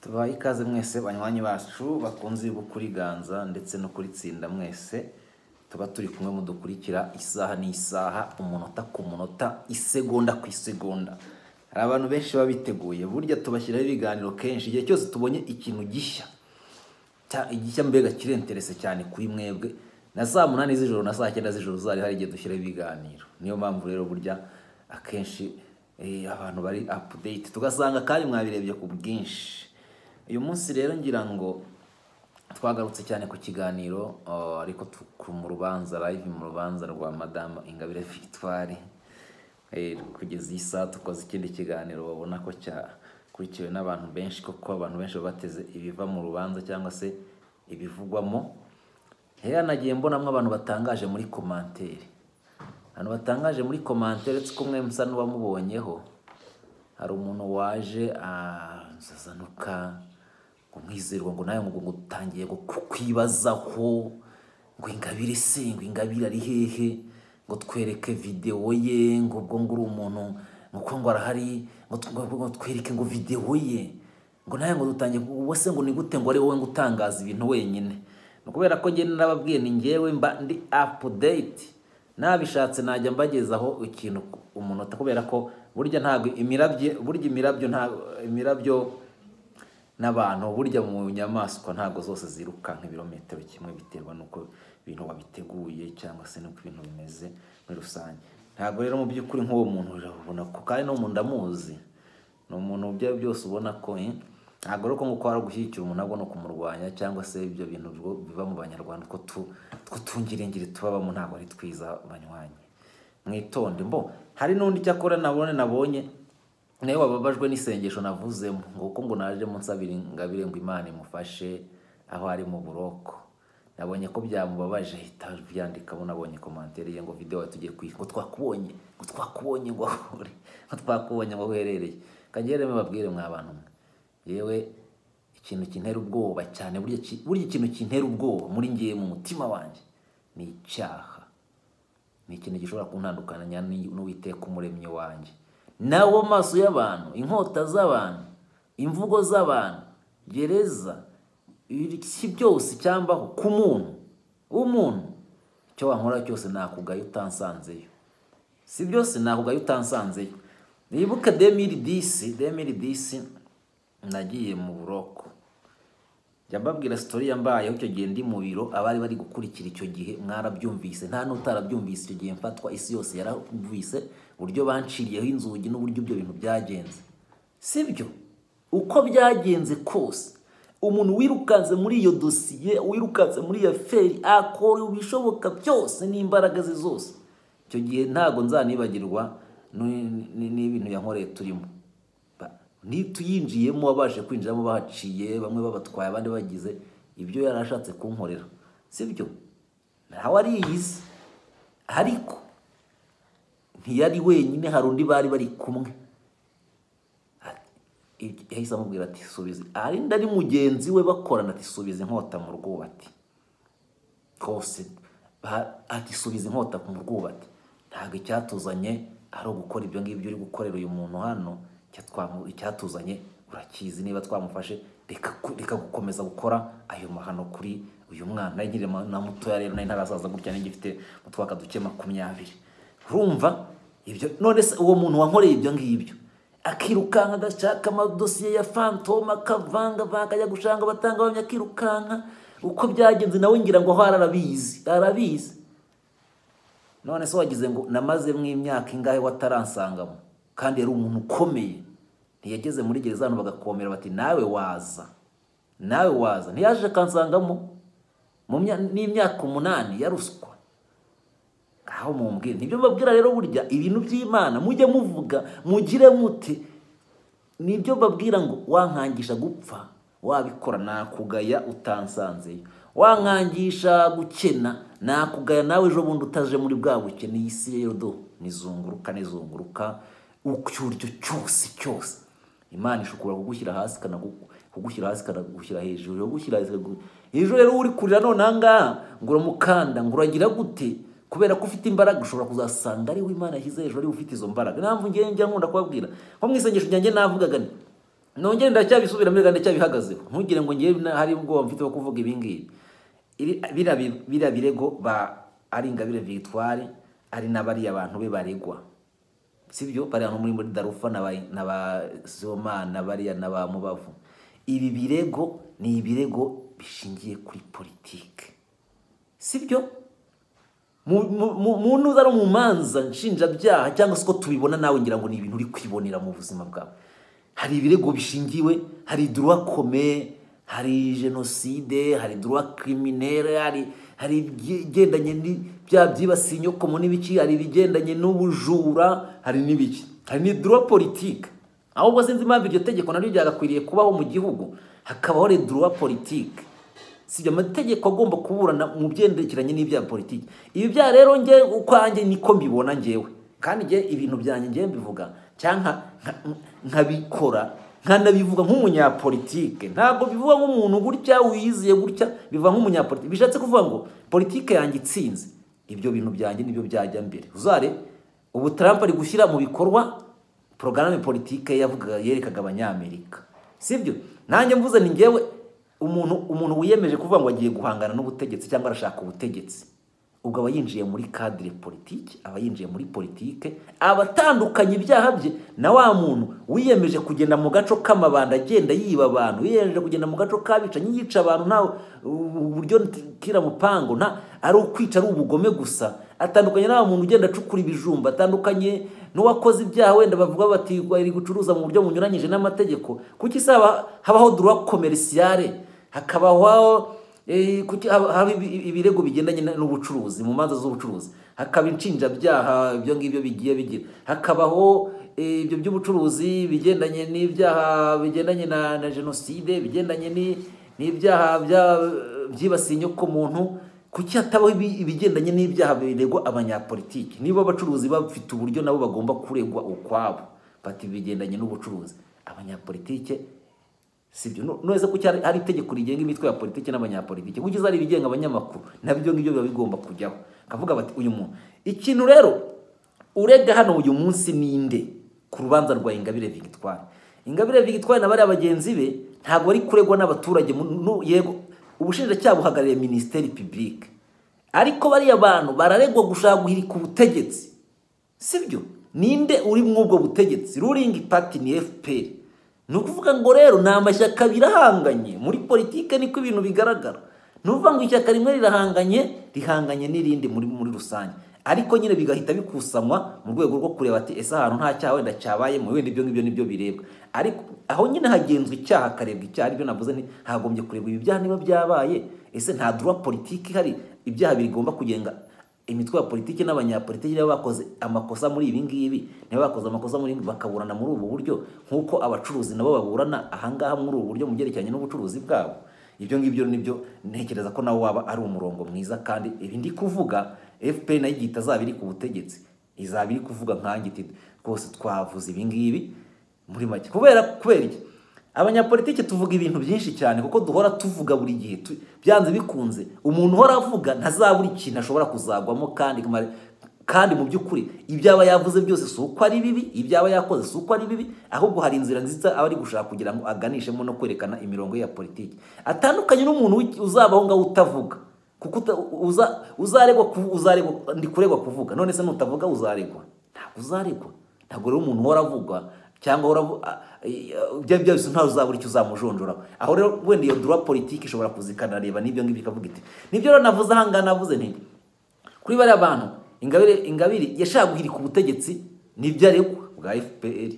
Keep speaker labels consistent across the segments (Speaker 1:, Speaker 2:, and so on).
Speaker 1: Tubaye ikaze mwese banywanyi bacu bakunze gukuriganza ndetse no kuritsinda mwese tuba turi kumwe mudukurikira isaha n'isaha umunota ku munota isegonda ku isegonda. Hari abantu benshi babiteguye burya tubashyiraho ibiganiro kenshi igihe cyose tubonye ikintu gishya mbega kirenterese cyane kuri mwebwe na saa 8 z'ijoro na saa 9 z'ijoro zari hari igihe dushyiraho ibiganiro. Niyo mpamvu rero burya akenshi abantu bari update tugasanga kandi mwabirebye ku bwinshi. Uyu munsi rero ngira ngo twagarutse cyane ku kiganiro ariko mu rubanza live mu rubanza rwa Madame Ingabire Victoire. Kugeza isa tukoze ikindi kiganiro babona ko cyakurikiwe n'abantu benshi koko abantu benshi bateze ibiva mu rubanza cyangwa se ibivugwamo. Nagiye mbonamwe abantu batangaje muri commentaire. Abantu batangaje muri commentaire kumwe musa n'ubamubonyeho. Hari umuntu waje azazanuka umwizerwa ngo nayo ngo gutangiye kukwibazaho ngo Ingabire se ngo Ingabire ari hehe ngo twereke video ye ngo ubwo nguru umuntu nuko ngo arahari ngo twereke ngo video ye ngo nayo ngo dutangiye wese ngo ni gute ngo ari wowe ngo utangaza ibintu wenyine. Nukubera ko nge nababwiye ni ngewe mba ndi update nabishatse najya mbagezaho ikintu umunota kubera ko burya ntago imirabyo n'abantu burya mu nyamaswa ntago zose ziruka nk'ibirometero kimwe biterwa nuko ibintu wabiteguye cyangwa se nuko ibintu bimeze muri rusange. Ntago rero mu by'ukuri nk'uwo muntu urabona ko kandi no mu ndamuzi no umuntu byo byose ubona ko ntago rero ko nguko ari gushyikira umuntu nabwo no kumurwanya cyangwa se ibyo bintu biva mu banyarwanda ko twungirengire tubabamo ntago ari twiza banywanyi. Mwitonde hari n'undi cyakora nabonye nayo wababajwe n'isengesho navuzemo ngo uko ngo naje mu nsabira Ingabire ngo Imana imufashe aho ari mu buroko. Nabonye ko byamubabaje hita byandikamo nabonye commentaire ye ngo video tugiye ngo twakubonye ngo uherereye kagere mubabwire mwabantu yewe ikintu kintera ubwoba cyane burya ikintu kintera ubwoba muri ngiye mu mutima wanjye ni icyaha. Ni ikintu gishobora kuntandukanya n'Uwiteka umuremyi wanjye nawo maso y'abantu inkota z'abantu imvugo z'abantu gereza ibiki byose cyambaho ku umuntu cyo wankora cyose nakugaye utansanzeyo si byose nakugaye utansanzeyo. Nibuka 2010 nagiye mu buroko jambabwira story yambaye icyo gihe ndi mu biro abari bari gukurikira icyo gihe mwarabyumvise nta n'utarabyumvise icyo gihe mfatwa isi yose yaravise buryo banciriyeho inzugi n'uburyo ibyo bintu byagenze sibyo uko byagenze kose umuntu wirukanze muri iyo dosiye wirukanze muri ya feri akora ubishoboka byose n'imbaraga ze zose. Icyo gihe ntago nzanibagirwa n'ibintu yankoreye turimo nituyinjiyemo wabashe kwinjiramo bahaciye bamwe babatwaye abandi bagize ibyo yarashatse kunkorera sibyo nawe ariyizi ariko ntiyari wenyine hari undi bari kumwe yahise amubwira ati subiza ari ndari mugenzi we bakorana ati subiza inkota mu rwubati kose ati subiza inkota mu rwubati ntago icyatuzanye ari gukora ibyo ngibyo uri gukorera uyu muntu hano icyatuzanye urakizi niba twamufashe reka gukomeza gukora ayo mahano kuri uyu mwana nkiri na muto rero nari ntarasaza gutya n'igifite mutwaka duke 20. Urumva ibyo none se uwo muntu wankoreye ibyo ngibyo akirukanka agashaka amadosiye ya fantoma akavanga bakajya gushanga batanga abanyakirukanka uko byagenze nawe ngira ngo arabizi none se wagize ngo namaze mw'imyaka ingahe wataransangamo kandi yari umuntu ukomeye ntiyageze muri gereza hano bagakomera bati nawe waza ntiyaje kansangamo n'imyaka 8 yaruswa aho mumbwira nibyo babwira rero burya ibintu by'Imana mujye muvuga mugire mute nibyo babwira ngo wankangisha gupfa wabikora nakugaya utansanzeyo wankangisha gukena nakugaya nawe ejo bundi utaje muri bwa bukene isi rero nizunguruka ucyuryo cyose Imana ishukura kugushyira hasi kana kugushyira hejuru hejuru rero uri kurira none anga ngura mukanda nguragira gute kubera ko ufite imbaraga ushobora kuzasanga ari Imana yashyize hejuru ari ufite izo mbaraga. Namvu ngiye njya nkunda kubabwira nko mwisengesho ryanjye navugaga nongere ndacyabisubiramo kandi ndacyabihagazeho, ntugire ngo ngiye hari ubwo mfite wo kuvuga ibingibi. Bira birego ba ari Ingabire Victoire ari n'abari abantu be baregwa, sibyo bari hano muri Darufa na ba Sibomana bari na ba Mubavu. Ibi birego ni ibirego bishingiye kuri politike, sibyo muntu uzaro mu manza nshinjabyaha cyangwa se ko tubibona nawe ngira ngo ni ibintu uri kwibonera mu buzima bwawe. Hari ibirego bishingiwe, hari droit commun, hari genocide, hari droit criminel, hari igendanye bya byibasiye inyoko mu n'ibiki, hari ibigendanye n'ubujura, hari n'ibiki, hari ni droit politique. Ahubwo sinzi impamvu iryo tegeko naryo ryagakwiriye kubaho mu gihugu, hakabaho le droit politique. Sibyo amategeko agomba kuburana mu byendekeranye n'ibya politiki. Ibi bya rero nge ukwanjye niko mbibona ngewe, kandi nge ibintu byanjye nge mbivuga cyangwa nkabikora nkanabivuga nk'umunyapolitike, ntabwo bivuga nk'umuntu gutya wiyiziye gutya, biva nk'umunyapolitike. Bishatse kuvuga ngo politike yanjye itsinze, ibyo bintu byanjye nibyo byajya mbere. Uzare ubu Trump ari gushyira mu bikorwa programme politike yavuga yerekaga abanyamerika, sibyo nanjye mvuze ni ngewe umuntu wiyemeje kuvuga ngo agiye guhangana n'ubutegetsi cyangwa arashaka ubutegetsi, ubwo aba yinjiye muri cadre politique, aba yinjiye muri politique, abatandukanye ibyaha bye na wa muntu wiyemeje kugenda mu gaco k'amabanda agenda yiba abantu, yiyemeje kugenda mu gaco kabicanye yica abantu nta uburyo kira mupango, nta ari ukwica ari ubugome gusa. Atandukanye na wa muntu ugenda acukura ibijumba, atandukanye n'uwakoze ibyaha wenda bavuga bati ari gucuruza mu buryo bunyuranyije n'amategeko. Kuki saba habaho droit commercial, hakabaho haba ibirego bigendanye n'ubucuruzi mu manza z'ubucuruzi, hakaba inshinjabyaha ibyo ngibyo bigiye bigira, hakabaho ibyo by'ubucuruzi bigendanye n'ibyaha bigendanye na genocide, bigendanye n'ibyaha byibasiye inyoko muntu. Kuki hatabaho ibigendanye n'ibyaha biregwa abanyapolitiki? Niba abacuruzi bafite uburyo nabo bagomba kuregwa ukwabo, bati bigendanye n'ubucuruzi, abanyapolitike sibyo nose ko hari itegeko rigenga imitwe ya politike n'abanyapolitike, kugize ari ibigenga abanyamakuru nabyo ngibyo biba bigomba kujyaho. Kavuga bati uyu muntu ikintu rero urega hano uyu munsi ninde ku rubanza rwa Ingabire Victoire. Ingabire Victoire n'abari abagenzi be ntago bari kuregwa n'abaturage, yego ubushinjacyaha buhagarariye ministeri publique, ariko bari abantu bararegwa gushaka guhirika ubutegetsi, sibyo ninde uri mwubwo butegetsi? Ruling party ni FPR. Nukuvuga ngo rero na amashyaka birahanganye muri politike, niko ibintu bigaragara. Nuvuga ngo ishyaka rimwe rihanganye n'irindi muri rusange, ariko nyine bigahita bikusanywa mu rwego rwo kureba ati ese ahantu nta cyaha wenda cyabaye mu wenda ibyo ngibyo nibyo birebwa. Ariko aho nyine hagenzwe icyaha karebwa icyaha, aribyo navuze ni hagombye kurebwa ibi byaha niba byabaye, ese nta droit politique hari, ibyaha bigomba kugenga imitwe ya politike n'abanyapolitike niba bakoze amakosa muri ibi ngibi, niba bakoze amakosa muri bakaburana muri ubu buryo nkuko abacuruzi nabo baburana ahangaha muri ubu buryo mu byerekeranye n'ubucuruzi bwabo. Ibyo ngibyo nibyo ntekereza ko nawe waba ari umurongo mwiza, kandi ibi ndi kuvuga FPR nayo igita zabiri ku butegetsi izabiri kuvuga nkanjye iti rwose twavuze ibi ngibi muri make. Kubera iki abanyapolitike tuvuga ibintu byinshi cyane, kuko duhora tuvuga buri gihe byanze bikunze umuntu uhora avuga ntazabura ikintu ashobora kuzagwamo, kandi mu by'ukuri ibyaba yavuze byose si uko ari bibi, ibyaba yakoze si uko ari bibi, ahubwo hari inzira nziza aba ari gushaka kugira ngo aganishemo no kwerekana imirongo ya politiki atandukanye n'umuntu uzabaho ngaho utavuga, kuko uzaregwa ndi kuregwa kuvuga, none se nutavuga uzaregwa? Ntabwo uzaregwa. Ntabwo rero umuntu uhora avuga cyangwa byose ntawe uzabura icyo uzamujonjora. Aho rero wenda iyo droit politique ishobora kuzikanareba n'ibyo ngibyo ikavuga iti nibyo rero navuze ahangana, navuze nti kuri bari abantu Ingabire yashaka guhirika ubutegetsi nibyo aregwa bwa FPR,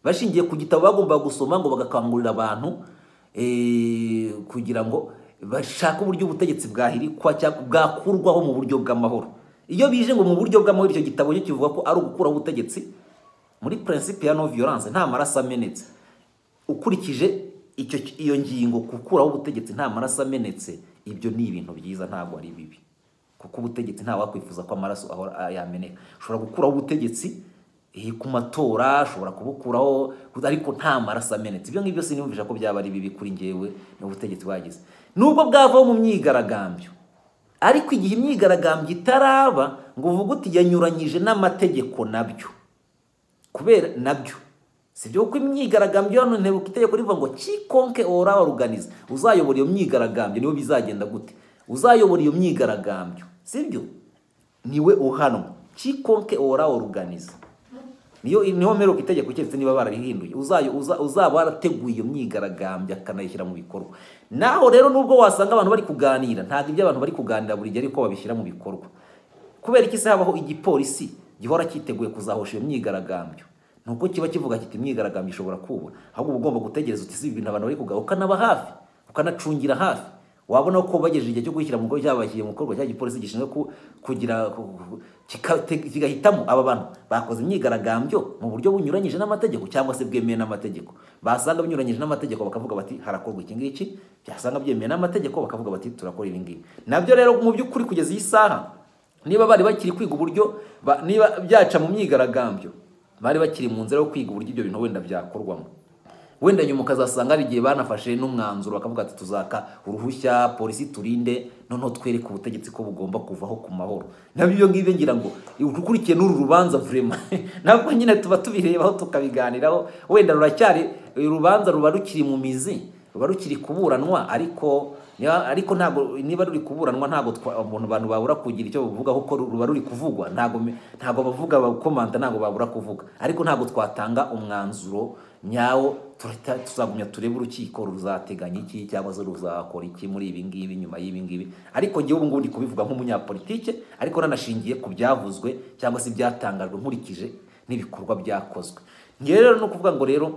Speaker 1: bashingiye ku gitabo bagomba gusoma ngo bagakangurira abantu kugira ngo bashaka uburyo ubutegetsi bwahirikwa cyangwa bwakurwaho mu buryo bw'amahoro. Iyo bije ngo mu buryo bw'amahoro, icyo gitabo cyo kivuga ko ari ugukuraho ubutegetsi muri principe ya non violence, nta maraso amenetse. Ukurikije iyo ngingo, gukuraho ubutegetsi nta maraso amenetse, ibyo ni ibintu byiza, ntabwo ari bibi, kuko ubutegetsi nta wakwifuza ko amaraso ahora yameneka. Ushobora gukuraho ubutegetsi ku matora, ushobora kubukuraho ariko nta maraso amenetse. Ibyo ngibyo sinumvisha ko byaba ari bibi kuri ngewe n'ubutegetsi bagize, nubwo bwavaho mu myigaragambyo. Ariko igihe imyigaragambyo itaraba ngo uvuge uti yanyuranyije n'amategeko, nabyo kubera nabyo sibyo uko imyigaragambyo hano ntebe itegeko rivuga ngo quiconque aura organisé, uzayobora iyo myigaragambyo niwe bizagenda gute, uzayobora iyo myigaragambyo sibyo niwe uhanwa, quiconque aura organisé, niho mero itegeko cyetse niba bararihinduye, uzaba warateguye iyo myigaragambyo akanayishyira mu bikorwa. Naho rero nubwo wasanga abantu bari kuganira, ntabwo ibyo abantu bari kuganira buri gihe ariko babishyira mu bikorwa. Kubera iki se habaho igipolisi gihora cyiteguye kuzahosha iyo myigaragambyo? Nuko kiba kivuga kiti imyigaragambyo ishobora kuba, ahubwo ugomba gutegereza uti ibintu abantu bari kugaho, ukanaba hafi, ukanacungira hafi. Wabona ko bagejeje igihe cyo gushyira mu bikorwa cyabashyiye mu bikorwa cya gipolisi gishinzwe kugira kigahitamo aba bantu bakoze imyigaragambyo mu buryo bunyuranyije n'amategeko cyangwa se bwemeye n'amategeko. Basanga binyuranyije n'amategeko bakavuga bati harakorwa iki ngiki, byasanga byemeye n'amategeko bakavuga bati turakora ibi ngibi. Nabyo rero mu by'ukuri kugeza iyi saha niba bari bakiri kwiga uburyo niba byaca mu myigaragambyo, bari bakiri mu nzira yo kwiga uburyo ibyo bintu wenda byakorwamo. Wenda nyuma ukazasanga ari igihe banafashe n'umwanzuro bakavuga ati tuzaka uruhushya polisi turinde, noneho twereke ubutegetsi ko bugomba kuvaho ku mahoro. Nabyo ngibyo ngira ngo ukurikiye n'uru rubanza vraiment nabwo nyine tuba tubirebaho tukabiganiraho, wenda ruracyari urubanza ruba rukiri mu mizi, ruba rukiri kuburanwa, ariko ntago niba ruri kuburanwa ntago abantu babura kugira icyo bavuga kuko ruba ruri kuvugwa, ntago bavuga bakomanta, ntago babura kuvuga, ariko ntago twatanga umwanzuro nyawo. Tuzagumya turebe urukiko ruzateganya iki cyangwa se ruzakora iki muri ibi ngibi nyuma y'ibi ngibi. Ariko ngewe ubu ngubu ndi kubivuga nk'umunyapolitike, ariko nanashingiye ku byavuzwe cyangwa se byatangajwe nkurikije n'ibikorwa byakozwe. Ngewe rero no kuvuga ngo rero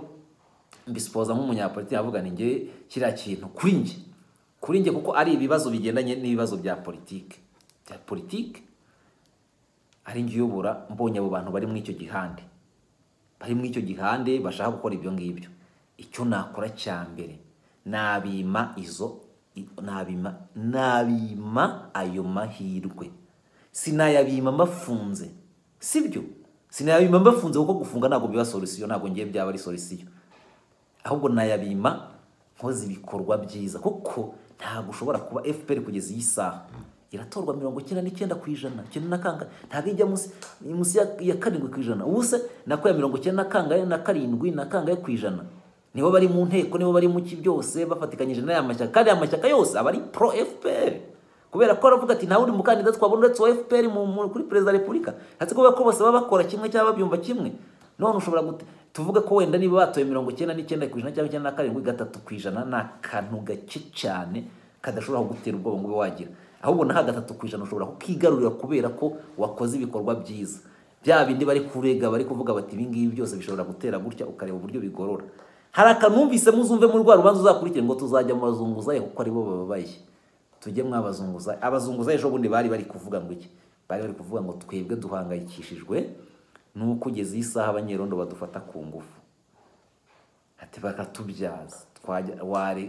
Speaker 1: mbisipoza nk'umunyapolitike avuga ni ngewe kiriya kintu kuri nge kuko ari ibibazo bigendanye n'ibibazo bya politike ari nge uyobora, mbonye abo bantu bari muri icyo gihande bashaka gukora ibyo ngibyo, icyo nakora cya mbere nabima ayo mahirwe, sinayabima mbafunze, sibyo sinayabima mbafunze kuko gufunga ntabwo biba solution, ntabwo ngiye byaba ari solution, ahubwo nayabima nkoze ibikorwa byiza. Kuko ntabwo ushobora kuba FPR kugeza iyi saha iratorwa 99%, ntabwo ijya musi ya 7%, ubuse nako ya 97% nibo bari mu nteko, nibo bari mu ki byose bafatikanyije n'aya mashyaka, kandi amashyaka yose aba ari pro FPR, kubera ko aravuga ati nta wundi mukandida twabona uretse wa FPR kuri perezida wa repubulika, hatse kuba ko bose baba bakora kimwe cyangwa babyumva kimwe. None ushobora tuvuga ko wenda niba batoye 99% cyangwa 97% n'akantu gake cyane kadashobora kugutera ubwoba ngo wagira, ahubwo na 3% ushobora kukigarurira kubera ko wakoze ibikorwa byiza. Bya bindi bari kurega bari kuvuga bati ibi ngibi byose bishobora gutera gutya, ukareba uburyo bigorora. Hari akanumvise muzumve muri rwa rubanza uzakurikira ngo tuzajya mu bazunguzaye kuko ari bo bababaye, tujye mwabazunguzaye. Abazunguzaye ejo bundi bari kuvuga ngo iki, bari kuvuga ngo twebwe duhangayikishijwe nuko ugeze isaha abanyerondo badufata ku ngufu, ati bakatubyaza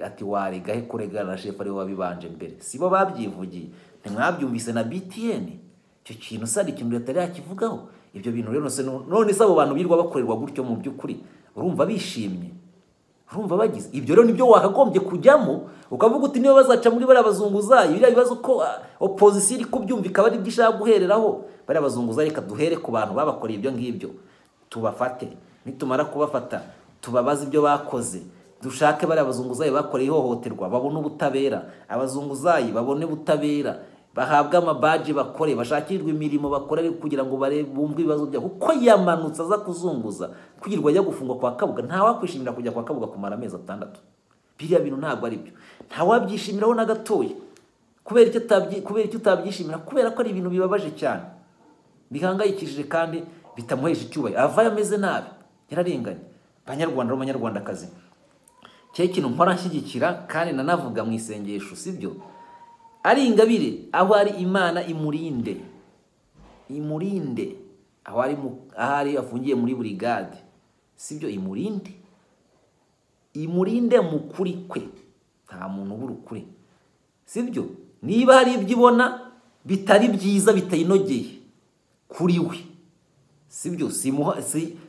Speaker 1: ati warigahe kurega na chef ari wabibanje mbere, sibo babyivugiye, ntimwabyumvise na BTN. Icyo kintu sari ikintu leta yakivugaho. Ibyo bintu rero none se abo bantu birwa bakorerwa gutyo mu by'ukuri urumva bishimye, urumva bagize ibyo rero nibyo wakagombye kujyamo ukavuga uti niba bazaca muri bari abazunguzayi, biriya bibazo ko opposition iri kubyumvika bari byishaka guhereraho, bari abazunguzayi reka duhere ku bantu babakoreye ibyo ngibyo, tubafate, nitumara kubafata tubabaza ibyo bakoze, dushake bari abazunguzayi bakoreye ihohoterwa babone ubutabera, abazunguzayi babone ubutabera, bahabwa amabaji bakore, bashakirwe imirimo bakore kugira ngo bumve ibibazo byabo. Kuko yamanutse aza kuzunguza kugirwa ajya gufungwa kwa Kabuga, nta wakwishimira kujya kwa Kabuga kumara amezi 6. Biriya bintu ntabwo ari byo, nta wabyishimiraho na gatoya. Kubera icyo utabyishimira, kubera ko ari ibintu bibabaje cyane, bihangayikishije kandi bitamuhesha icyubahiro, avaye ameze nabi, yararenganye. Banyarwanda n'abanyarwandakazi, cyo kintu mpora nshyigikira kandi nanavuga mu isengesho, sibyo ari Ingabire aho ari Imana imurinde, aho ari afungiye muri brigade, sibyo imurinde mu kuri kwe, nta muntu ubura ukuri, sibyo niba hari ibyo ibona bitari byiza bitayinogeye kuri we, sibyo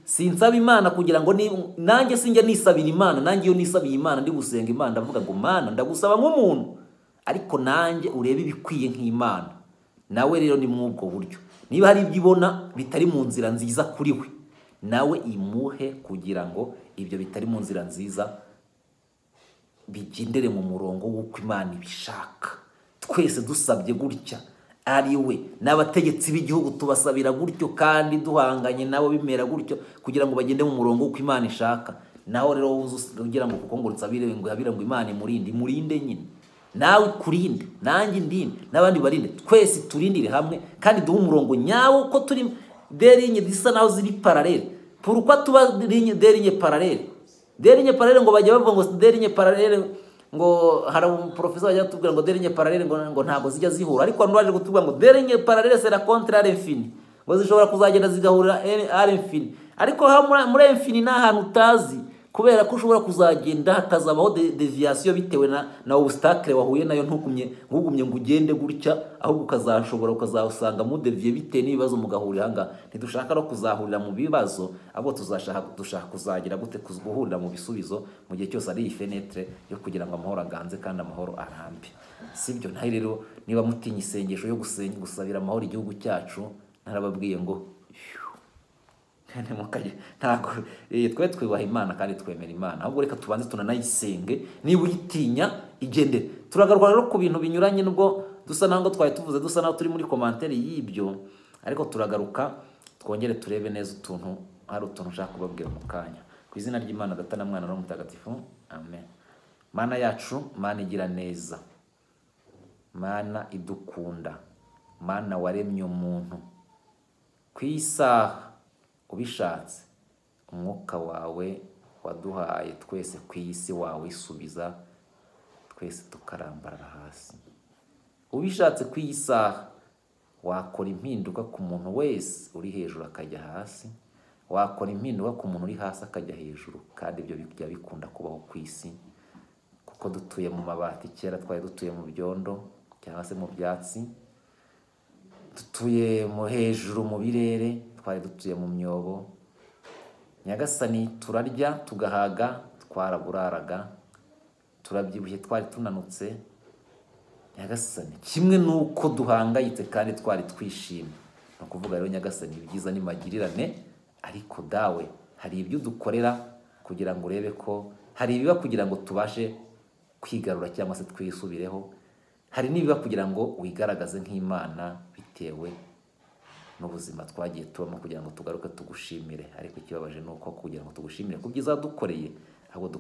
Speaker 1: sinsaba Imana kugira ngo nanjye sinjya nisabira Imana, nanjye iyo nisabiye Imana ndi gusenga Imana ndavuga ngo Mana ndagusaba nk'umuntu, ariko nanjye urebe ibikwiye nk'Imana. Nawe rero ni mu ubwo buryo, niba hari ibyo ibona bitari mu nzira nziza kuri we nawe imuhe kugira ngo ibyo bitari mu nzira nziza bigendere mu murongo w'uko Imana ibishaka. Twese dusabye gutya, ari we n'abategetsi b'igihugu tubasabira gutyo, kandi duhanganye nabo bimera gutyo kugira ngo bagende mu murongo w'uko Imana ishaka. Naho rero ugira ngo kuko ngo nsabire ngo yabira ngo Imana imurinde nyine, nawe kurinde, nanjye ndinde, n'abandi barinde, twese turindire hamwe kandi duhe umurongo nyawo ko turi derinye zisa naho ziri parallele. Pourquoi tuba derinye parallele? Derinye parallele ngo bajya bavuga ngo derinye parallele, ngo hari umuprofesseur ajya tubwira ngo derinye parallele ngo ntago zijya zihura, ariko abantu baje kutubwira ngo derinye parallele c'est la contraire infini, ngo zishobora kuzagenda zigahurira à l'infini. Ariko muri infini nta hantu utazi, kubera ko ushobora kuzagenda hakazabaho deviation bitewe na obstacle wahuye nayo. Ntugumye ngo ugende gutya, ahubwo ukazasanga mu devier bitewe n'ibibazo mugahurira hanga. Ntidushaka no kuzahurira mu bibazo, ahubwo dushaka kuzagira gute kuguhurira mu bisubizo mu gihe cyose ari fenetre yo kugira ngo amahoro aganze kandi amahoro arambe. Sibyo? Naho rero niba mutinya isengesho yo gusabira amahoro igihugu cyacu, narababwiye ngo ntago twe twubaha Imana kandi twemera Imana, ahubwo reka tubanze tunanayisenge. Niba uyitinya igende. Turagaruka rero ku bintu binyuranye, nubwo dusa naho twari tuvuze, dusa naho turi muri commentaire y'ibyo, ariko turagaruka twongere turebe neza utuntu, hari utuntu nshaka kubabwira mu kanya. Ku izina ry'Imana Data na Mwana na Mutagatifu, amen. Mana yacu, Mana igira neza, Mana idukunda, Mana waremye umuntu ku isaha ubishatse. Umwuka wawe waduhaye twese ku isi wawe isubiza, twese tukarambarara hasi. Ubishatse ku isaha wakora impinduka ku muntu wese uri hejuru akajya hasi, wakora impinduka ku muntu uri hasi akajya hejuru, kandi ibyo bijya bikunda kubaho ku isi, kuko dutuye mu mabati. Kera twari dutuye mu byondo cyangwa se mu byatsi, dutuye mu hejuru mu birere, twari dutuye mu myobo. Nyagasani, turarya tugahaga, twaraburaraga, turabyibushye, twari tunanutse. Nyagasani, kimwe nuko duhangayitse kandi twari twishimye. No kuvuga rero Nyagasani, ibyiza ni magirirane, ariko dawe hari ibyo dukorera kugira ngo urebe ko hari ibiba kugira ngo tubashe kwigarura cyangwa se twisubireho, hari nibiba kugira ngo wigaragaze nk'Imana bitewe n'ubuzima twagiye tubamo, kugira ngo tugaruke tugushimire. Ariko ikibabaje nuko kugira ngo tugushimire ku byiza dukoreye, ahubwo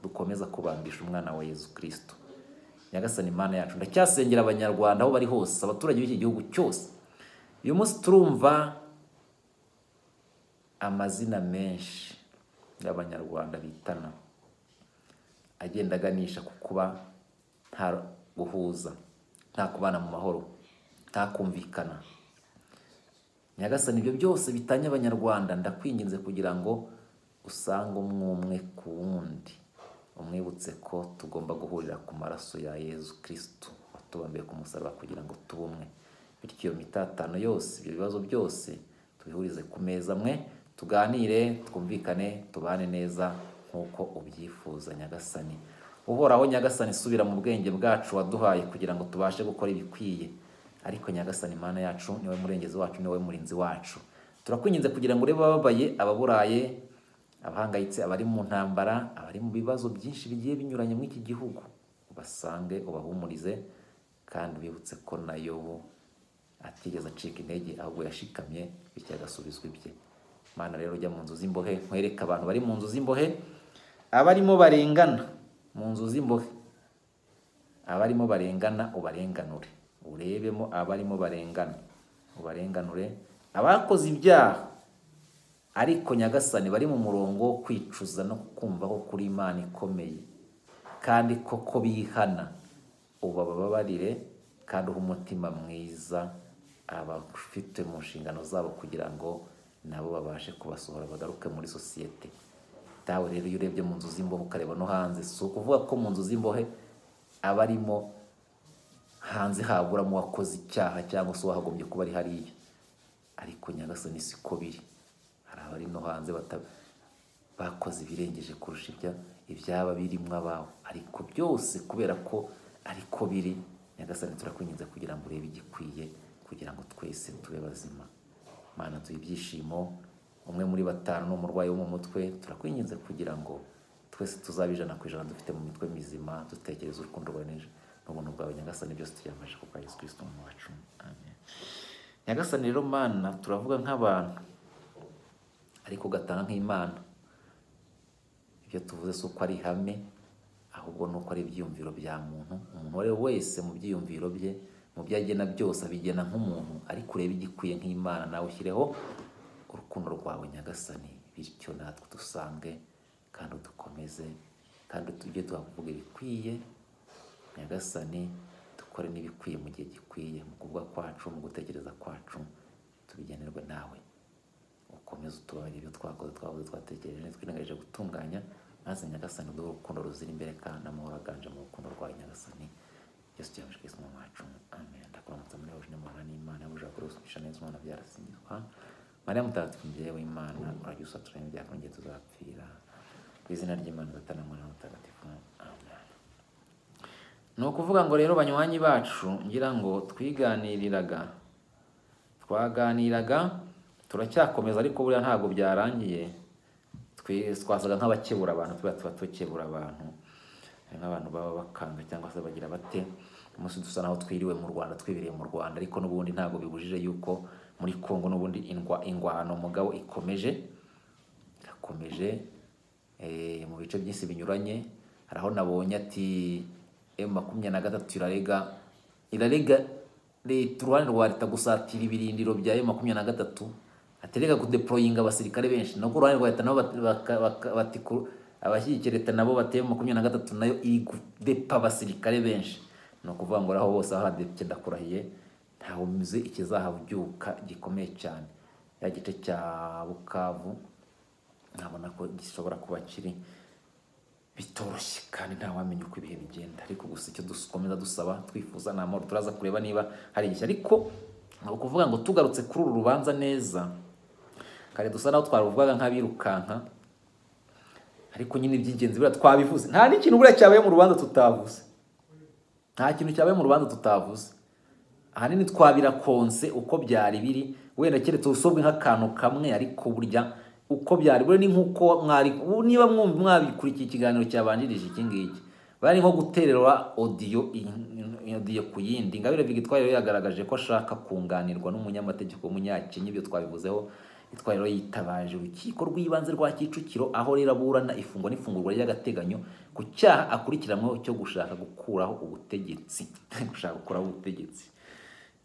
Speaker 1: dukomeza kubambisha umwana wa Yesu Kristo. Nyagasani Imana yacu, ndacyasengera abanyarwanda aho bari hose, abaturage b'iki gihugu cyose. Uyu munsi turumva amazina menshi y'abanyarwanda bitana, agenda aganisha ku kuba nta guhuza, nta kubana mu mahoro, nta kumvikana. Nyagasani, ibyo byose bitanya abanyarwanda, ndakwinginze kugira ngo usange umwe ku wundi, umwibutse ko tugomba guhurira ku maraso ya Yesu Kristo watubambiye ku musaraba kugira ngo tube umwe. Bityo iyo mitatano yose, ibyo bibazo byose tubihurize ku meza amwe, tuganire, twumvikane, tubane neza nk'uko ubyifuza. Nyagasani uhoraho, Nyagasani subira mu bwenge bwacu waduhaye kugira ngo tubashe gukora ibikwiye. Ariko Nyagasani Imana yacu, niwe murengezi wacu, niwe murinzi wacu. Turakwinginze kugira ngo urebe ababaye, ababuraye, abahangayitse, abari mu ntambara, abari mu bibazo byinshi bigiye binyuranye muri iki gihugu, ubasange, ubahumurize, kandi ubibutse ko na Yobu atigeze acika intege, ahubwo yashikamye, bityo agasubizwa ibye. Mana rero, ujya mu nzu z'imbohe, nkwereka abantu bari mu nzu z'imbohe, abarimo barengana mu nzu z'imbohe, abarimo barengana ubarenganure. Urebemo abarimo barengana ubarenganure, abakoze ibyaha ariko Nyagasani bari mu murongo wo kwicuza no kumva ko kuri Imana ikomeye kandi koko bihana, ubababarire kandi uha umutima mwiza abafite mu nshingano zabo, kugira ngo nabo babashe kubasohora bagaruke muri sosiyete. Dawe rero, iyo urebye mu nzu z'imbohe ukareba no hanze, si ukuvuga ko mu nzu z'imbohe abarimo hanze haburamo wakoze icyaha cyangwa se wahagombye kuba ari hariya, ariko Nyagasani siko biri. Hari abari no hanze bakoze ibirengeje kurusha ibyaba birimo abawe, ariko byose kubera ko ariko biri. Nyagasani, turakwinginze kugira ngo urebe igikwiye, kugira ngo twese tube bazima. Mana, duhe ibyishimo, umwe muri batanu n'umurwayi wo mu mutwe, turakwinginze kugira ngo twese tuzabe 100% dufite mu mitwe mizima, dutekereza urukundo rwawe n'ubuntu bwawe Nyagasani, byose tuyamaje kuko Yesu Kristo mu wacu. Amen. Nyagasani rero Mana, turavuga nk'abantu ariko gatanga nk'Imana. Ibyo tuvuze si uko ari ihame, ahubwo nuko ari ibyiyumviro bya muntu. Umuntu wari wese mu byiyumviro bye, mu byagena byose abigena nk'umuntu, ariko ureba igikwiye nk'Imana, nawe ushyireho urukundo rwawe Nyagasani, bityo natwe dusange kandi udukomeze, kandi tujye tuvuga ibikwiye Nyagasani, dukore n'ibikwiye mu gihe gikwiye, mu kuvuga kwacu, mu gutekereza kwacu, tubigenerwe nawe. Ukomeze utubabarire ibyo twakoze twatekereje twinagaje gutunganya, maze Nyagasani uduhe urukundo ruzira imbere kandi amahoro aganje mu rukundo rwawe Nyagasani. Yesu tuyamije Kristo mu wacu. Amen. Ndakuramutsa muri uje n'Imana n'Imana buje kurusha neza Imana byarasingizwa. Mariya mutagatifu mubyeyi w'Imana, urajye usatura ibyaha ngiye tuzapfira. Ku izina ry'Imana Data na Mwana na Mutagatifu. Amen. Ni ukuvuga ngo rero banywanyi bacu, ngira ngo twaganiraga turacyakomeza, ariko buriya ntabwo byarangiye. Twasaga nk'abakebura abantu, tuba tukebura abantu, nk'abantu baba bakanga cyangwa se bagira bate. Umunsi dusa naho twiriwe mu Rwanda, twibiriye mu Rwanda, ariko n'ubundi ntabwo bibujije yuko muri Kongo n'ubundi ingwano mugabo irakomeje mu bice byinshi binyuranye. Hari aho nabonye ati M23 irarega leta, uruhande rwa leta gusatira ibirindiro bya M23, aterega kudeployinga abasirikare benshi. Nuko uruhande rwa leta nabo abashyigikira leta nabo bateye M23 nayo iri kudepa abasirikare benshi. Ni ukuvuga ngo aho bose ahadepye ndakurahiye ntaho muze ikizahabyuka gikomeye cyane. Ya gice cya Bukavu nkabona ko gishobora kuba kiri bitoroshye kandi nta wamenya uko ibihe bigenda, ariko gusa icyo dukomeza dusaba twifuza na amahoro. Turaza kureba niba hari iki, ariko ntabwo kuvuga ngo tugarutse kuri uru rubanza neza, kare dusa naho twaruvugaga nk'abirukanka, ariko nyine iby'ingenzi bira twabivuze. Nta n'ikintu buriya cyabaye mu rubanza tutavuze, nta kintu cyabaye mu rubanza tutavuze. Ahanini twabirakonse uko byari biri, wenda keretse usobwe nk'akantu kamwe, ariko burya uko byari buri ni nkuko niba mwabikurikiye ikiganiro cyabanjirije iki ngiki, bari nko gutererwa audio ku yindi. Ingabire Victoire yagaragaje ko ashaka kunganirwa n'umunyamategeko w'umunyakenya, ibyo twabivuzeho. Itwariro yitabaje urukiko rw'ibanze rwa Kicukiro, aho rero aburana ifungwa n'ifungurwa ry'agateganyo ku cyaha akurikiranweho cyo gushaka gukuraho ubutegetsi.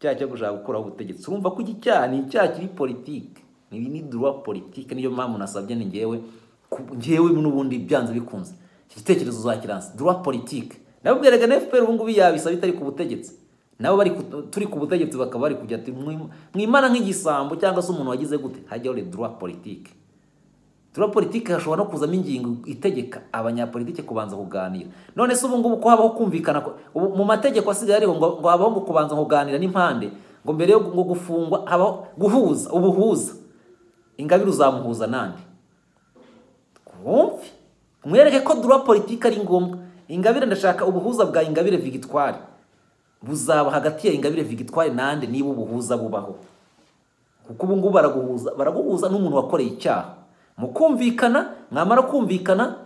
Speaker 1: Cyaha cyo gushaka gukuraho ubutegetsi. Urumva ko iki cyaha ni icyaha kiri politike, ni droit politique. Niyo mpamvu nasabye ni ngewe n'ubundi byanze bikunze igitekerezo uzakiransa droit politique. Nabwiraga na FPR ubu ngubu yabisa bitari ku butegetsi, nabo bari turi ku butegetsi bakaba bari kujya ati mwimana nk'igisambo cyangwa se umuntu wagize gute. Hajyaho le droit politique. Droit politique hashobora no kuzamo ingingo itegeka abanyapolitike kubanza kuganira. None se ubu ngubu ko habaho kumvikana mu mategeko asigaye ariho ngo habaho kubanza kuganira n'impande, ngo mbere yo gufungwa habaho guhuza, ubuhuza. Ingabire uzamuhuza nande? Kumve mwereke ko droit politique ari ngombwa. Ingabire ndashaka ubuhuza bwa Ingabire Victoire buzaba hagati ya Ingabire Victoire nande, niba ubuhuza bubaho. Kuko ubu ngubu baraguhuza n'umuntu wakoreye icyaha, mukumvikana, mwamara kumvikana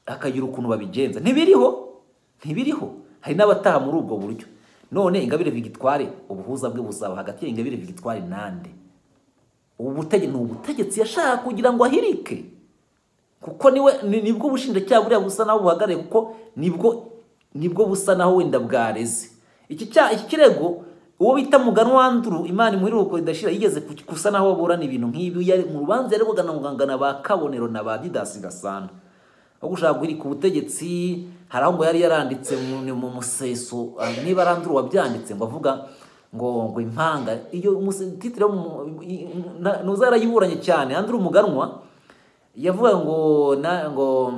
Speaker 1: akagira ukuntu babigenza. Ntibiriho. Hari n'abataha muri ubwo buryo. None Ingabire Victoire ubuhuza bwe buzaba hagati ya Ingabire Victoire nande? Ubutegetsi yashaka kugira ngo ahirike, kuko nibwo bushinjacyaha buriya busa naho buhagarare, kuko nibwo busa naho wenda bwareze iki kirego. Uwo bita Muganwa Andrew, Imana imuhiruko idashira, yigeze kusa naho baburana ibintu nk'ibi. Yari mu rubanza yari kugana ba Kabonero na ba Didas Gasana aho gushaka guhirika ubutegetsi. Hari aho ngo yari yaranditse mu museso, niba Andrew wabyanditse, ngo avuga ngo impanga. Iyo titre nuzarayiburanye cyane. Andrew Muganwa yavuga ngo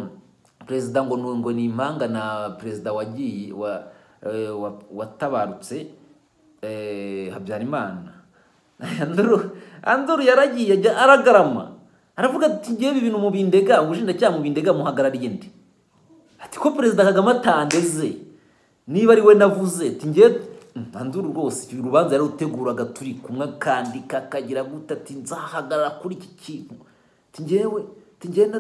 Speaker 1: president ngo ni impanga na president wagiye watabarutse Habyarimana. Andrew yaragiye aragarama, aravuga ati ngiye ibintu mu bindega, ubushinjacyaha mu bindega muhagarariye ndi. Ati ko president Kagame atandeze, niba ari we navuze ati ngiye Anduru rwose urubanza yari uteguraga turi kumwe kandi kakagira gute ati nzahagarara kuri iki kintu ati njyewe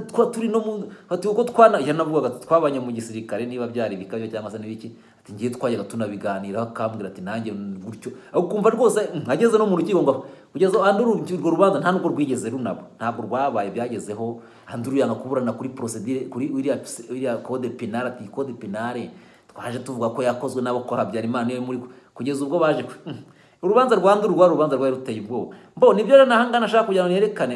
Speaker 1: twa turi no mu ati uko twana yanavugaga twabanye mu gisirikare niba byari bikabyo cyangwa se n'ibiki ati ngiye twajyaga tunabiganira akambwira ati nanjye gutyo ukumva rwose nkageze no mu rukiko ngo kugeza Anduru urwo rubanza nta nubwo rwigeze runaba ntabwo rwabaye byagezeho Anduru yanga kuburana kuri procedure kuri iriya code penal ati code penal twaje tuvuga ko yakozwe nabo ko Habyarimana yo muri kugeza ubwo baje urubanza rwa Anduru rubanza rwari ruteye ubwoba mbo nibyo rero nahangana ashaka kugira ngo nerekane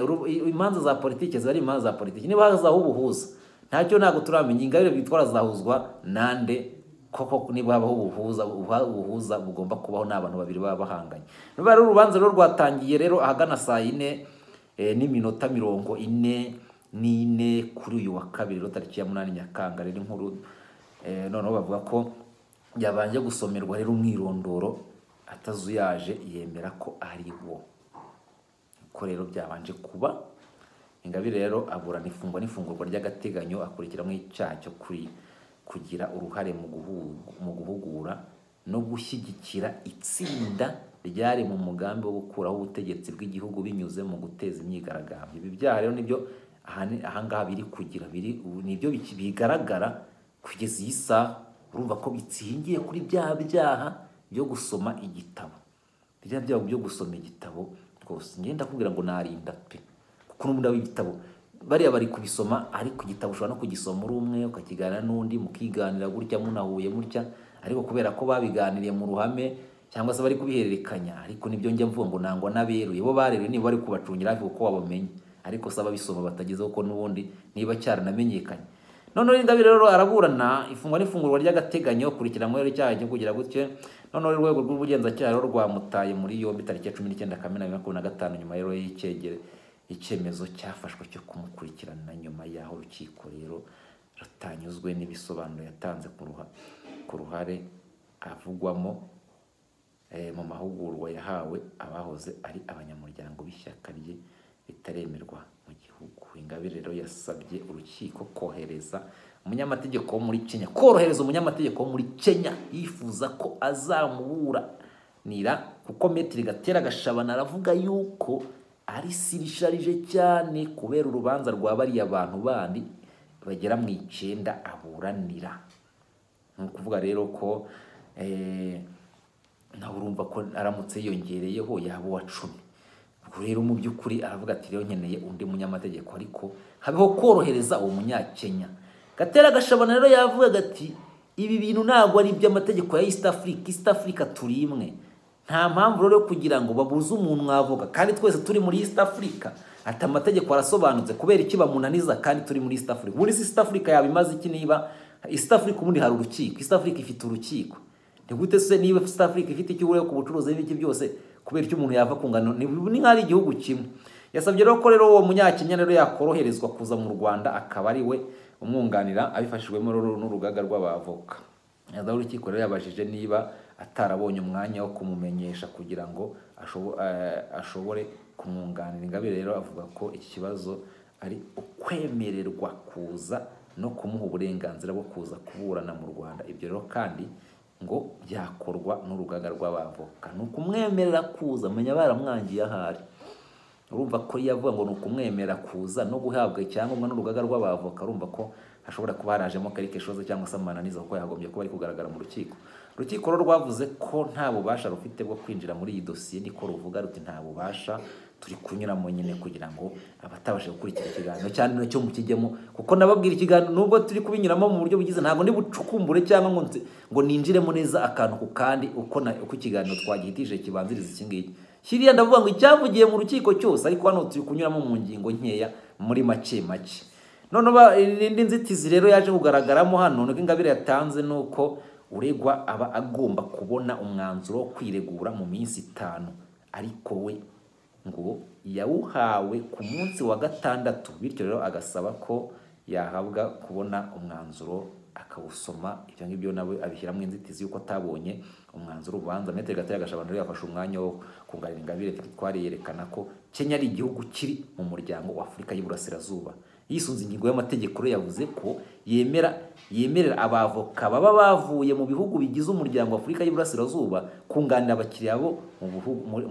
Speaker 1: imanza za politike zari imanza za politike niba hazaho ubuhuza ntacyo ntago turamenya Ingabire bitwara zahuzwa nande koko niba habaho ubuhuza bugomba kubaho n'abantu babiri baba bahanganye niba rero urubanza rero rwatangiye rero ahagana saa 4 n'iminota 44 kuri uyu wa kabiri tariki ya 8 Nyakanga rero inkuru noneho bavuga ko yabanje gusomerwa rero umwirondoro atazuyaje yemera ko ari wo ko rero byabanje kuba Ingabire rero aburana n'ifungurwa ry'agateganyo akurikiramo icyaha cyo kugira uruhare mu guhugura no gushyigikira itsinda ryari mu mugambi wo gukuraho ubutegetsi bw'igihugu binyuze mu guteza imyigaragambyo ibi byaha rero nibyo ahangaha biri kugira nibyo bigaragara kugeza iyi saha urumva ko bitsingiye kuri byaha byo gusoma igitabo byo gusoma igitabo rwose ngenda kubwira ngo narinda pe kuko n'ubundi w'igitabo bariya bari kubisoma ariko igitabo ushobora no kugisoma uri umwe ukakiganira n'undi mukiganira gutya munahuye mutya ariko kubera ko babiganiriye mu ruhame cyangwa se bari kubihererekanya ariko nibyo njya mvuga ngo nangwa naberuye bo bareruye niba bari kubacungira hafi uko wabamenye ariko saba bisoma batagezeho ko n'ubundi niba cyaranamenyekanye noneho Ingabire rero araburana ifungwa n'ifungurwa ry'agateganyo kurikiramo rero icyaha cyo kugira gutyo noneho urwego rw'ubugenzacyaha rero rwamutaye muri yombi tariki ya 19 Kamena 2025 nyuma rero icyemezo cyafashwe cyo kumukurikirana nyuma y'aho urukiko rero rutanyuzwe n'ibisobanuro yatanze ku ruhare avugwamo mu mahugurwa yahawe abahoze ari abanyamuryango b'ishyaka rye bitaremerwa mu gihugu Ingabire rero yasabye urukiko korohereza umunyamategeko wo muri Kenya yifuza ko azamuburanira kuko Maître Gatera Gashabana aravuga yuko ari sirisharije cyane kubera urubanza rwa bariya abantu bandi bagera mu 9 aburanira nkuvuga rero ko nawe urumva ko aramutse yongereyeho yabo wa 10 rero mu by'ukuri aravuga ati rero nkeneye undi munyamategeko ariko habeho korohereza uwo munyakenya Gatera Gashabana rero yavuga ati ibi bintu ntabwo ari iby'amategeko ya East Africa turi imwe nta mpamvu rero kugira ngo babuze umuntu mwavuga kandi twese turi muri East Africa ati amategeko arasobanutse kubera iki bamunaniza kandi turi muri East Africa muri East Africa yabimaze iki niba East Africa ubundi hari urukiko East Africa ifite urukiko ni gute se niba East Africa ifite icyubure ku bucuruzi n'ibiki byose kubera icyo umuntu yava kungana ni nk'ari igihugu kimwe yasabye rero ko rero uwo munyakenya rero yakoroherezwa kuza mu Rwanda akaba ari we umwunganira abifashijwemo n'urugaga rw'abavoka yaza urukiko rero yabajije niba atarabonye umwanya wo kumumenyesha kugira ngo ashobore kumwunganira Ingabire rero avuga ko iki kibazo ari ukwemererwa kuza no kumuha uburenganzira bwo kuza kuburana mu Rwanda ibyo rero kandi ngo byakorwa n'urugaga rw'abavoka nukumwemerera kuza menya baramwangiye ahari urumva ko yavuga ngo nukumwemerera kuza no guhabwa icyangombwa n'urugaga rw'abavoka urumva ko hashobora kuba harajemo quelque chose cyangwa se amananiza ko yagombye kuba ari kugaragara mu rukiko rero rwavuze ko nta bubasha rufite bwo kwinjira muri iyi dossier niko ruvuga ruti nta bubasha turi kunyuramo nyine kugira ngo abatabashe gukurikira ikiganiro cyane cyo mu kijyemo kuko nababwira ikiganiro nubwo turi kubinyuramo mu buryo bugize ntago ndi bucukumbure cyangwa ngo ninjiremo neza akantu ku kandi uko ikiganiro twagihitije kibanziriza ikingiki kiriya ndavuga ngo icyavugiye mu rukiko cyose ariko hano turi kunyuramo mu ngingo nkeya muri make none indi nzitizi rero yaje kugaragaramo hano nuko Ingabire yatanze nuko uregwa aba agomba kubona umwanzuro wo kwiregura mu minsi 5 ariko we ngo yawuhawe ku munsi wa 6 bityo rero agasaba ko yahabwa kubona umwanzuro akawusoma ibyo ngibyo nawe abishyiramo inzitizi yuko atabonye umwanzuro ubanza Maître Gatera Gashabana rero yafashe umwanya wo kunganira Ingabire twari yerekana ko Kenya ari igihugu kiri mu muryango wa Afurika y'Iburasirazuba yisunze ingingo y'amategeko yavuze ko yemerera abavoka baba bavuye mu bihugu bigize umuryango wa Afurika y'Iburasirazuba kunganira abakiriya bo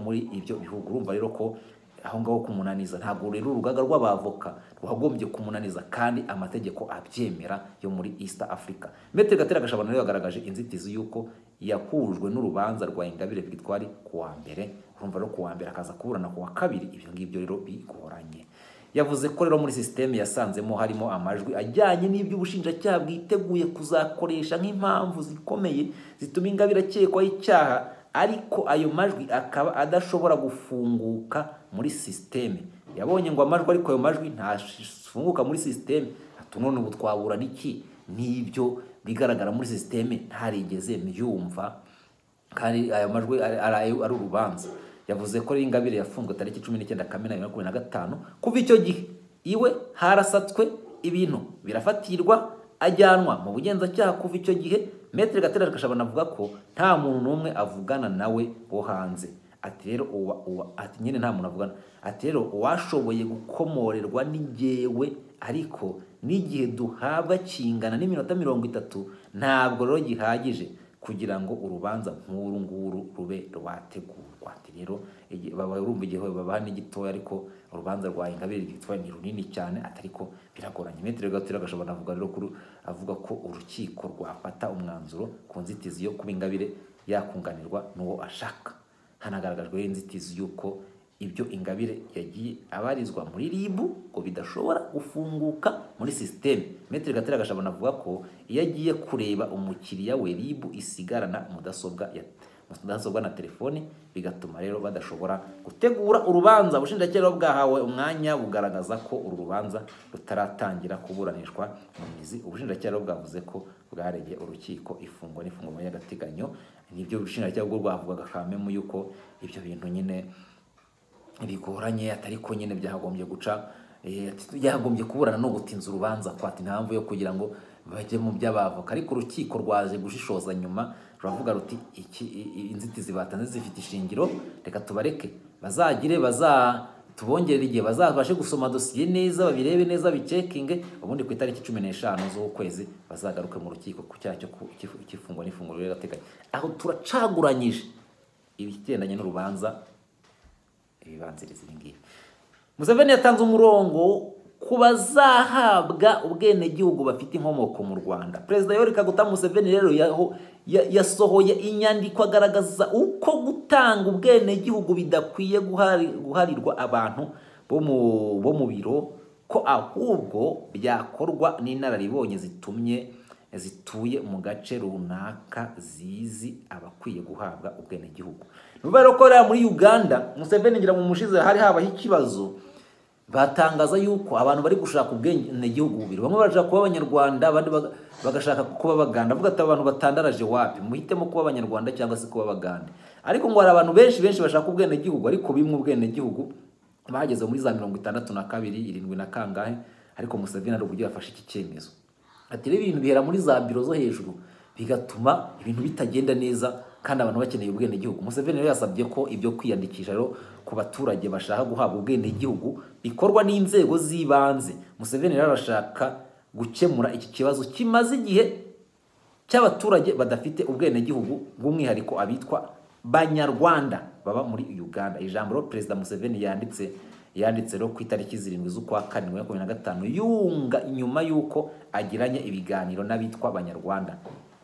Speaker 1: muri ibyo bihugu. Urumva rero ko aho ngaho kumunaniza ntabwo rero urugaga rw'abavoka rwagombye kumunaniza kandi amategeko abyemera yo muri East Africa. Maître Gatera Gashabana rero yagaragaje inzitizi yuko yakujwe n'urubanza rwa Ingabire Victoire kuwa mbere. Urumva rero kuwa mbere akaza kuburana kuwa kabiri, ibyo ngibyo rero bigoranye. Yavuze ko rero muri systeme yasanzemo harimo amajwi ajyanye n'ibyo ubushinjacyaha bwiteguye kuzakoresha nk'impamvu zikomeye zituma Ingabire akekwaho icyaha, ariko ayo majwi akaba adashobora gufunguka muri systeme. Yabonye ngo amajwi ariko ayo majwi ntafunguka muri systeme, none ubu twaburana iki n'ibyo bigaragara muri systeme ntarigeze mbyumva kandi ayo majwi ari urubanza. Yavuze ko Ingabire yafunzwe tariki 19 Kamena 2025. Kuva icyo gihe iwe harasatswe ibintu birafatirwa ajyanwa mu bugenzacyaha. Kuva icyo gihe Maître Gatera Gashabana avuga ko nta muntu n'umwe avugana nawe wo hanze. Ati rero ati nyine nta muntu avugana. Ati rero uwashoboye gukomorerwa n'ingewe, ariko n'igihe duhabwa kingana n'iminota 30 ntabwo rero gihagije kugira ngo urubanza nk'uru nguru rube rwategurwa. Ati rero urumva igihe babaha n'igitoya, ariko urubanza rwa Ingabire Victoire ni runini cyane, atariko biragoranye. Maître Gatera Gashabana avuga rero avuga ko urukiko rwafata umwanzuro ku nzitizi yo kuba Ingabire yakunganirwa n'uwo ashaka. Hanagaragajwe inzitizi yuko ibyo Ingabire yagiye abarizwa muri RIB ngo bidashobora gufunguka muri systeme. Maître Gatera Gashabana avuga ko iyo agiye kureba umukiriya we RIB isigarana mudasobwa na telefone, bigatuma rero badashobora gutegura urubanza. Ubushinjacyaha bwahawe umwanya bugaragaza ko uru rubanza rutaratangira kuburanishwa mu mizi. Ubushinjacyaha bwavuze ko bwarege urukiko ifungwa n'ifungwa y'agateganyo. Nibyo ubushinjacyaha bwo bwavugaga kamemu yuko ibyo bintu nyine bigoranye, atariko nyine byagombye guca yagombye kuburana no gutinza urubanza kwati ntamvu yo kugira ngo bajye mu by'abavoka. Ariko urukiko rwaje gushishoza nyuma ruravuga ruti inzitizi batanze zifite ishingiro, reka tubareke bazagire tubongerera igihe bazabashe gusoma dosiye neza, babirebe neza, bicekinge, ubundi ku itariki 15 z'ukwezi bazagaruke mu rukiko ku cyaha cyo kifungwa n'ifunguro y'agateganyo. Aho turacaguranyije ibitendanye n'urubanza ibibanziriza ibingibi. Museveni yatanze umurongo ku bazahabwa ubwenegihugu bafite inkomoko mu Rwanda. Perezida Yoweri Kaguta Museveni rero yasohoye inyandiko agaragaza uko gutanga ubwenegihugu bidakwiye guharirwa abantu bo mu biro, ko ahubwo byakorwa n'inararibonye zituye mu gace runaka zizi abakwiye guhabwa ubwenegihugu. Nubwo ko muri Uganda Museveni ngira mu mushize hari habaho ikibazo, batangaza yuko abantu bari gushaka ubwenegihugu bubiri, bamwe barashaka kuba abanyarwanda, abandi bagashaka kuba abaganda. Avuga ati abantu batandaraje wapi, muhitemo kuba abanyarwanda cyangwa se kuba abaganda. Ariko ngo hari abantu benshi bashaka ubwenegihugu, ariko bimwe ubwenegihugu bageze muri za 62 70 na kangahe. Ariko Museveni ari uburyo yafashe iki cyemezo. Ati rero ibintu bihera muri za biro zo hejuru bigatuma ibintu bitagenda neza kandi abantu bakeneye ubwenegihugu. Museveni rero yasabye ko ibyo kwiyandikisha rero ku baturage bashaka guhabwa ubwenegihugu bikorwa n'inzego z'ibanze. Museveni rero arashaka gukemura iki kibazo kimaze igihe cy'abaturage badafite ubwenegihugu, bw'umwihariko abitwa banyarwanda baba muri Uganda. Ijambo rero Perezida Museveni yanditse rero ku itariki 7 z'ukwa 2025 yunga inyuma yuko agiranye ibiganiro n'abitwa banyarwanda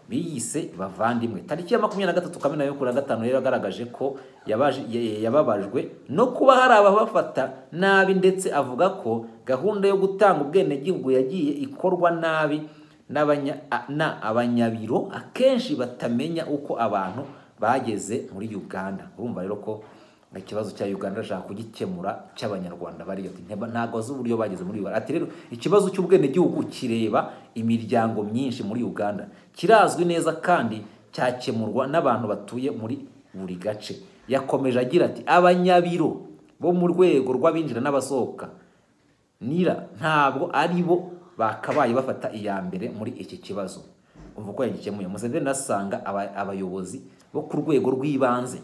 Speaker 1: biyise bavandimwe. Tariki ya 23 Kamena 2025 rero agaragaje ko yababajwe no kuba hari ababafata nabi, ndetse avuga ko gahunda yo gutanga ubwenegihugu yagiye ikorwa nabi abanyabiro akenshi batamenya uko abantu bageze muri Uganda. Urumva rero ko ikibazo cya Uganda ashaka kugikemura cy'abanyarwanda bari ntago azi uburyo bageze muri Uganda. Ati rero ikibazo cy'ubwenegihugu kireba imiryango myinshi muri Uganda, kirazwi neza kandi cyakemurwa n'abantu batuye muri buri gace. Yakomeje agira ati abanyabiro bo mu rwego rw'abinjira n'abasohoka ntabwo ari bo bakabaye bafata iya mbere muri iki kibazo. Umva ko yagikemuye. Museveni asanga abayobozi bo ku rwego rw'ibanze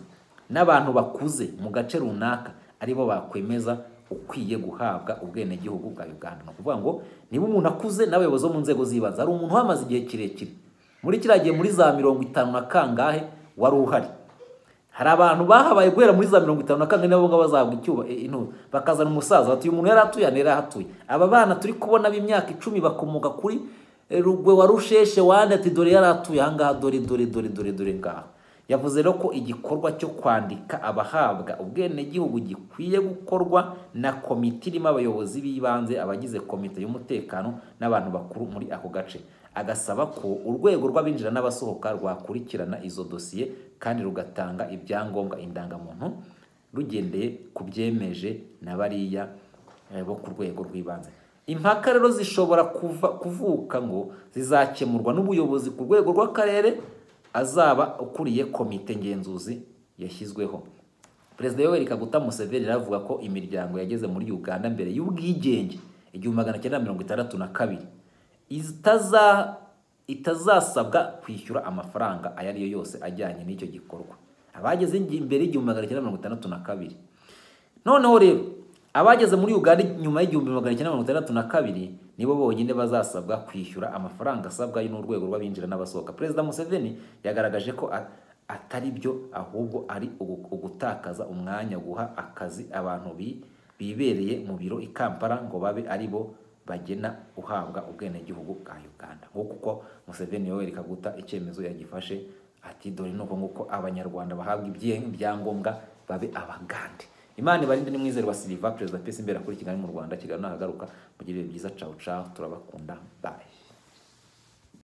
Speaker 1: n'abantu bakuze mu gace runaka aribo bakwemeza ukwiye guhabwa ubwenegihugu bwa Uganda. No kuvuga ngo niba umuntu akuze n'abayobozi bo mu nzego z'ibanze, hari umuntu wamaze igihe kirekire muri kiragiye muri za 50 na kangahe wari uhari, hari abantu bahabaye guhera muri za 50 na kangahe nabo bazabwa icyuba bakazana umusaza bati uyu muntu yari atuye nera hatuye. Aba bana turi kubona b'imyaka 10 bakomoka kuri Rugwe wa Rusheshe wande ati dore yari atuye ahangaha dore ngaho. Yavuze rero ko igikorwa cyo kwandika abahabwa ubwenegihugu gikwiye gukorwa na komite irimo abayobozi b'ibanze, abagize komite y'umutekano n'abantu bakuru muri ako gace. Agasaba ko urwego rw'abinjira n'abasohoka rwakurikirana izo dosiye kandi rugatanga ibyangombwa indangamuntu rugendeye ku byemeje na bariya bo ku rwego rw'ibanze. Impaka rero zishobora kuvuka ngo zizakemurwa n'ubuyobozi ku rwego rw'akarere azaba ukuriye komite ngenzuzi yashyizweho. Perezida Yoweri Kaguta Museveni aravuga ko imiryango yageze muri Uganda mbere y'ubwigenge 1962 itazasabwa kwishyura amafaranga ayariyo yose ajyanye n'icyo gikorwa. Abageze imbere y'1962 noneho rero abageze muri Uganda nyuma y'1962 nibo bonyine bazasabwa kwishyura amafaranga asabwa n'urwego rw'abinjira n'abasohoka. Perezida Museveni yagaragaje ko atari byo, ahubwo ari ugutakaza umwanya guha akazi abantu bibereye mu biro i Kampala ngo babe ari bo bagena uhabwa ubwenegihugu bwa Uganda. Kuko Museveni Yoweri Kaguta icyemezo yagifashe ati dore nuko nguko abanyarwanda bahabwa ibyangombwa babe abagande. Imana ibarinde ni mwizero wa Silva, Perezida Pesi imbere kuri Kigali mu Rwanda. Kigali nahagaruka mugire byiza, ciao turabakunda, bye.